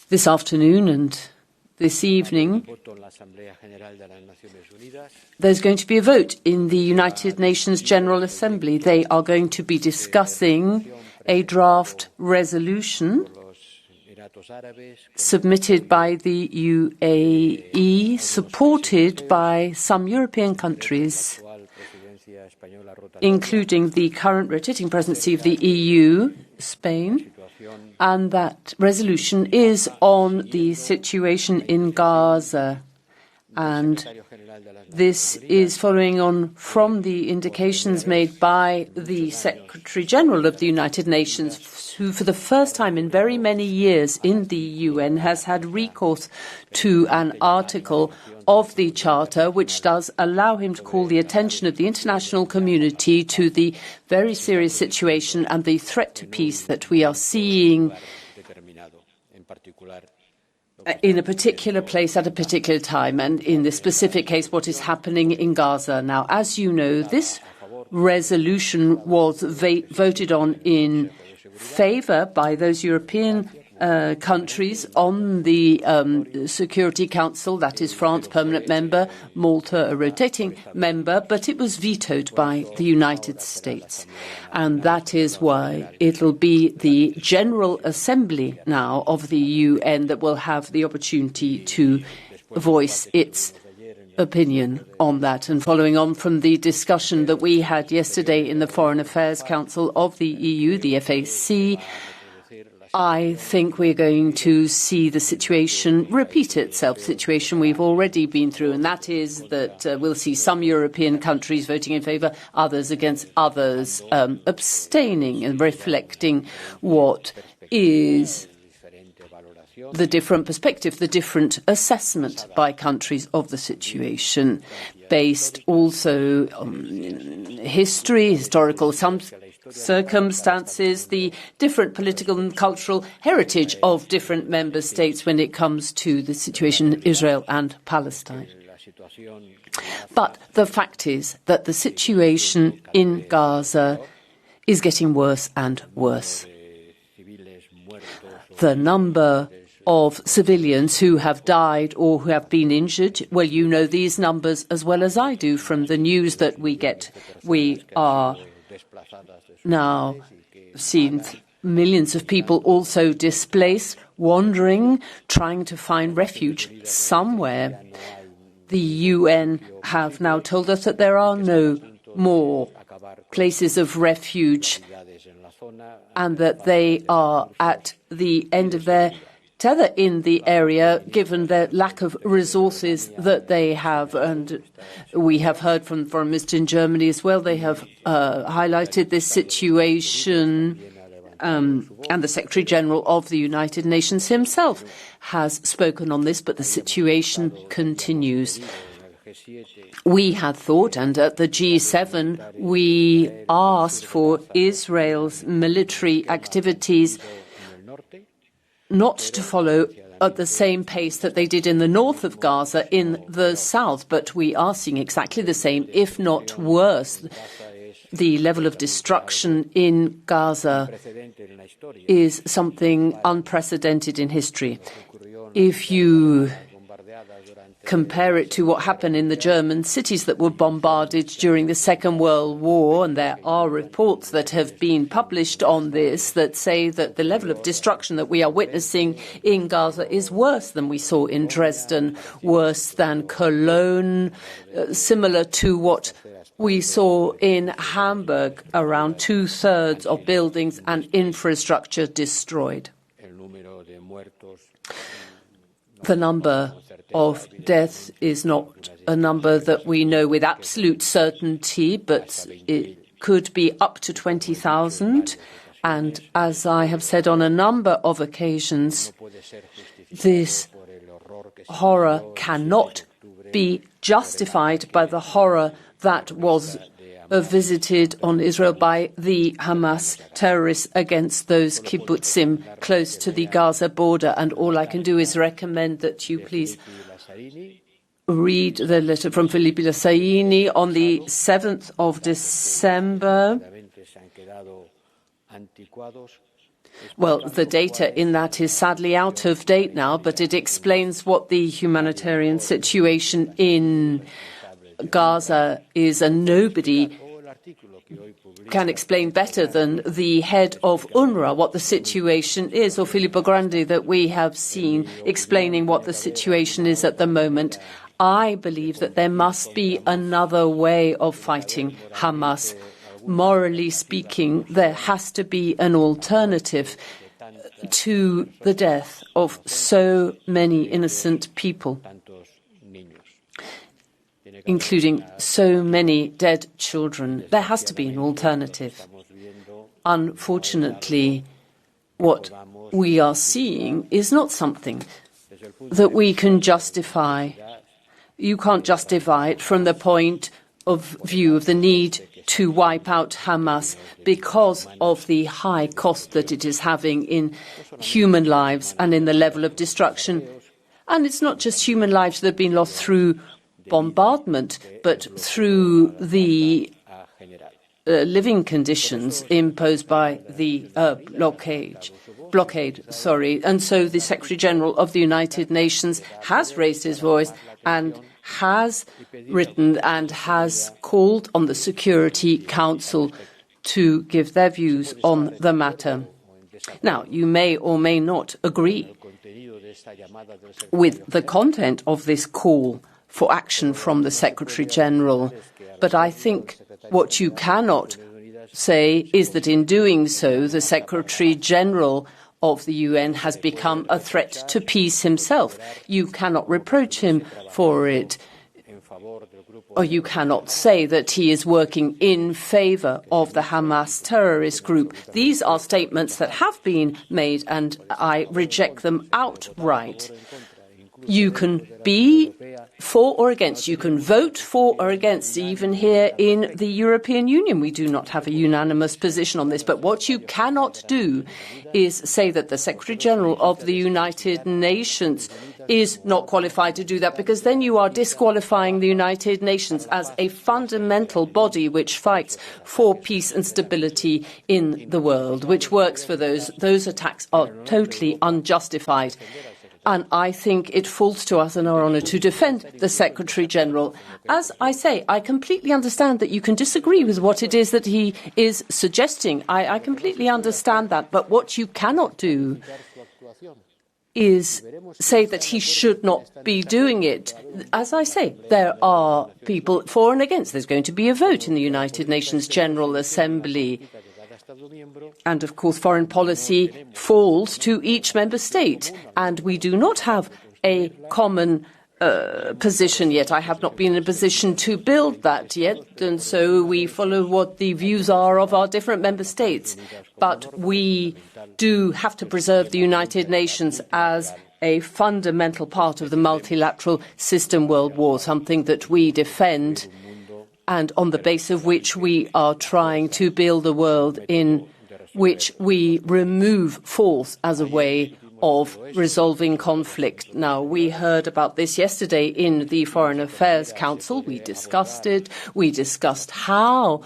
This afternoon and this evening, there's going to be a vote in the United Nations General Assembly. They are going to be discussing a draft resolution submitted by the UAE, supported by some European countries, including the current rotating presidency of the EU, Spain, and that resolution is on the situation in Gaza. And this is following on from the indications made by the Secretary General of the United Nations, who for the first time in very many years in the UN has had recourse to an article of the Charter which does allow him to call the attention of the international community to the very serious situation and the threat to peace that we are seeing in a particular place at a particular time, and in this specific case, what is happening in Gaza. Now, as you know, this resolution was voted on in favour by those European countries on the Security Council, that is France, permanent member, Malta, a rotating member, but it was vetoed by the United States. And that is why it'll be the General Assembly now of the UN that will have the opportunity to voice its opinion on that. And following on from the discussion that we had yesterday in the Foreign Affairs Council of the EU, the FAC, I think we're going to see the situation repeat itself, situation we've already been through, and that is that we'll see some European countries voting in favour, others against, others abstaining, and reflecting what is the different perspective, the different assessment by countries of the situation, based also on history, historical circumstances, the different political and cultural heritage of different member states when it comes to the situation in Israel and Palestine. But the fact is that the situation in Gaza is getting worse and worse. The number of civilians who have died or who have been injured, well, you know these numbers as well as I do from the news that we get. We are now seeing millions of people also displaced, wandering, trying to find refuge somewhere. The UN have now told us that there are no more places of refuge and that they are at the end of their tether in the area, given the lack of resources that they have. And we have heard from Foreign Minister in Germany as well. They have highlighted this situation, and the Secretary General of the United Nations himself has spoken on this, but the situation continues. We had thought, and at the G7, we asked for Israel's military activities not to follow at the same pace that they did in the north of Gaza in the south, but we are seeing exactly the same, if not worse. The level of destruction in Gaza is something unprecedented in history. If you compare it to what happened in the German cities that were bombarded during the Second World War, and there are reports that have been published on this that say that the level of destruction that we are witnessing in Gaza is worse than we saw in Dresden, worse than Cologne, similar to what we saw in Hamburg, around 2/3 of buildings and infrastructure destroyed. The number of deaths is not a number that we know with absolute certainty, but it could be up to 20,000. And as I have said on a number of occasions, this horror cannot be justified by the horror that was visited on Israel by the Hamas terrorists against those kibbutzim close to the Gaza border. And all I can do is recommend that you please read the letter from Felipe Lassaini on the 7th of December. Well, the data in that is sadly out of date now, but it explains what the humanitarian situation in Gaza is, and nobody can explain better than the head of UNRWA what the situation is, or Filippo Grandi that we have seen explaining what the situation is at the moment. I believe that there must be another way of fighting Hamas. Morally speaking, there has to be an alternative to the death of so many innocent people, including so many dead children. There has to be an alternative. Unfortunately, what we are seeing is not something that we can justify. You can't justify it from the point of view of the need to wipe out Hamas because of the high cost that it is having in human lives and in the level of destruction. And it's not just human lives that have been lost through bombardment, but through the living conditions imposed by the blockade. And so the Secretary General of the United Nations has raised his voice and has written and has called on the Security Council to give their views on the matter. Now, you may or may not agree with the content of this call for action from the Secretary General, but I think what you cannot say is that in doing so, the Secretary General of the UN has become a threat to peace himself. You cannot reproach him for it, or you cannot say that he is working in favor of the Hamas terrorist group. These are statements that have been made, and I reject them outright. You can be for or against. You can vote for or against. Even here in the European Union, we do not have a unanimous position on this. But what you cannot do is say that the Secretary General of the United Nations is not qualified to do that, because then you are disqualifying the United Nations as a fundamental body which fights for peace and stability in the world, which works for those. Those attacks are totally unjustified. And I think it falls to us in our honour to defend the Secretary General. As I say, I completely understand that you can disagree with what it is that he is suggesting. I completely understand that. But what you cannot do is say that he should not be doing it. As I say, there are people for and against. There's going to be a vote in the United Nations General Assembly. And, of course, foreign policy falls to each member state. And we do not have a common position yet. I have not been in a position to build that yet. And so we follow what the views are of our different member states. But we do have to preserve the United Nations as a fundamental part of the multilateral system world war, something that we defend, and on the basis of which we are trying to build a world in which we remove force as a way of resolving conflict. Now, we heard about this yesterday in the Foreign Affairs Council. We discussed it. We discussed how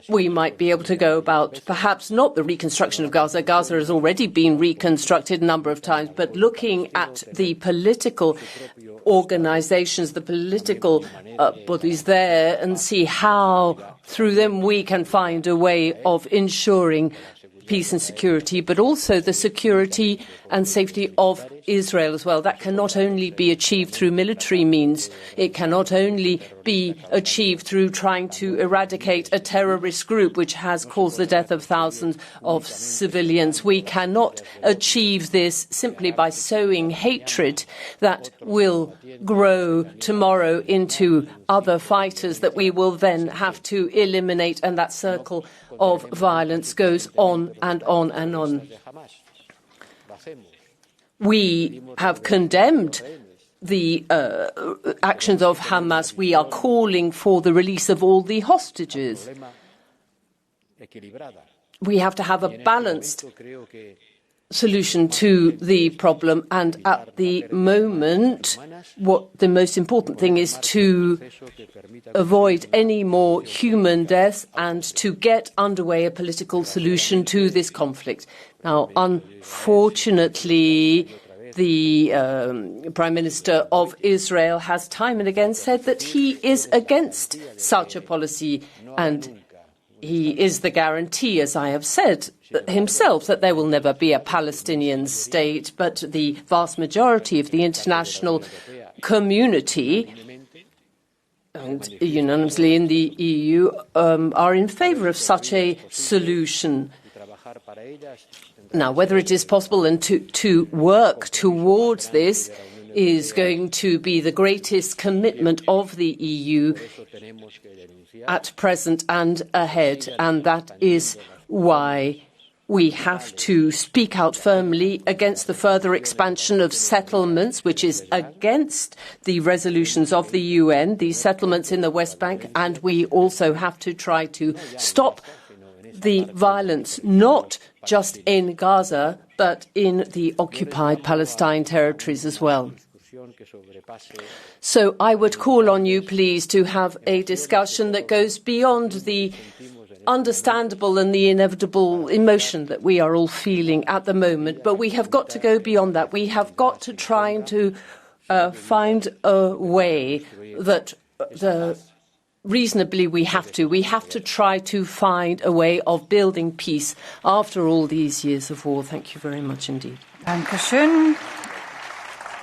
we might be able to go about perhaps not the reconstruction of Gaza. Gaza has already been reconstructed a number of times, but looking at the political organizations, the political bodies there, and see how through them we can find a way of ensuring peace and security, but also the security and safety of Israel as well. That cannot only be achieved through military means. It cannot only be achieved through trying to eradicate a terrorist group which has caused the death of thousands of civilians. We cannot achieve this simply by sowing hatred that will grow tomorrow into other fighters that we will then have to eliminate, and that circle of violence goes on and on and on. We have condemned the actions of Hamas. We are calling for the release of all the hostages. We have to have a balanced solution to the problem, and at the moment what the most important thing is to avoid any more human deaths and to get underway a political solution to this conflict. Now, unfortunately, the Prime Minister of Israel has time and again said that he is against such a policy, and he is the guarantee, as I have said himself, that there will never be a Palestinian state, but the vast majority of the international community, and unanimously in the EU, are in favour of such a solution. Now, whether it is possible and to work towards this is going to be the greatest commitment of the EU at present and ahead, and that is why we have to speak out firmly against the further expansion of settlements, which is against the resolutions of the UN, these settlements in the West Bank, and we also have to try to stop the violence, not just in Gaza, but in the occupied Palestine territories as well. So I would call on you, please, to have a discussion that goes beyond the understandable and the inevitable emotion that we are all feeling at the moment. But we have got to go beyond that. We have got to try to find a way that reasonably we have to try to find a way of building peace after all these years of war. Thank you very much indeed. Dankeschön.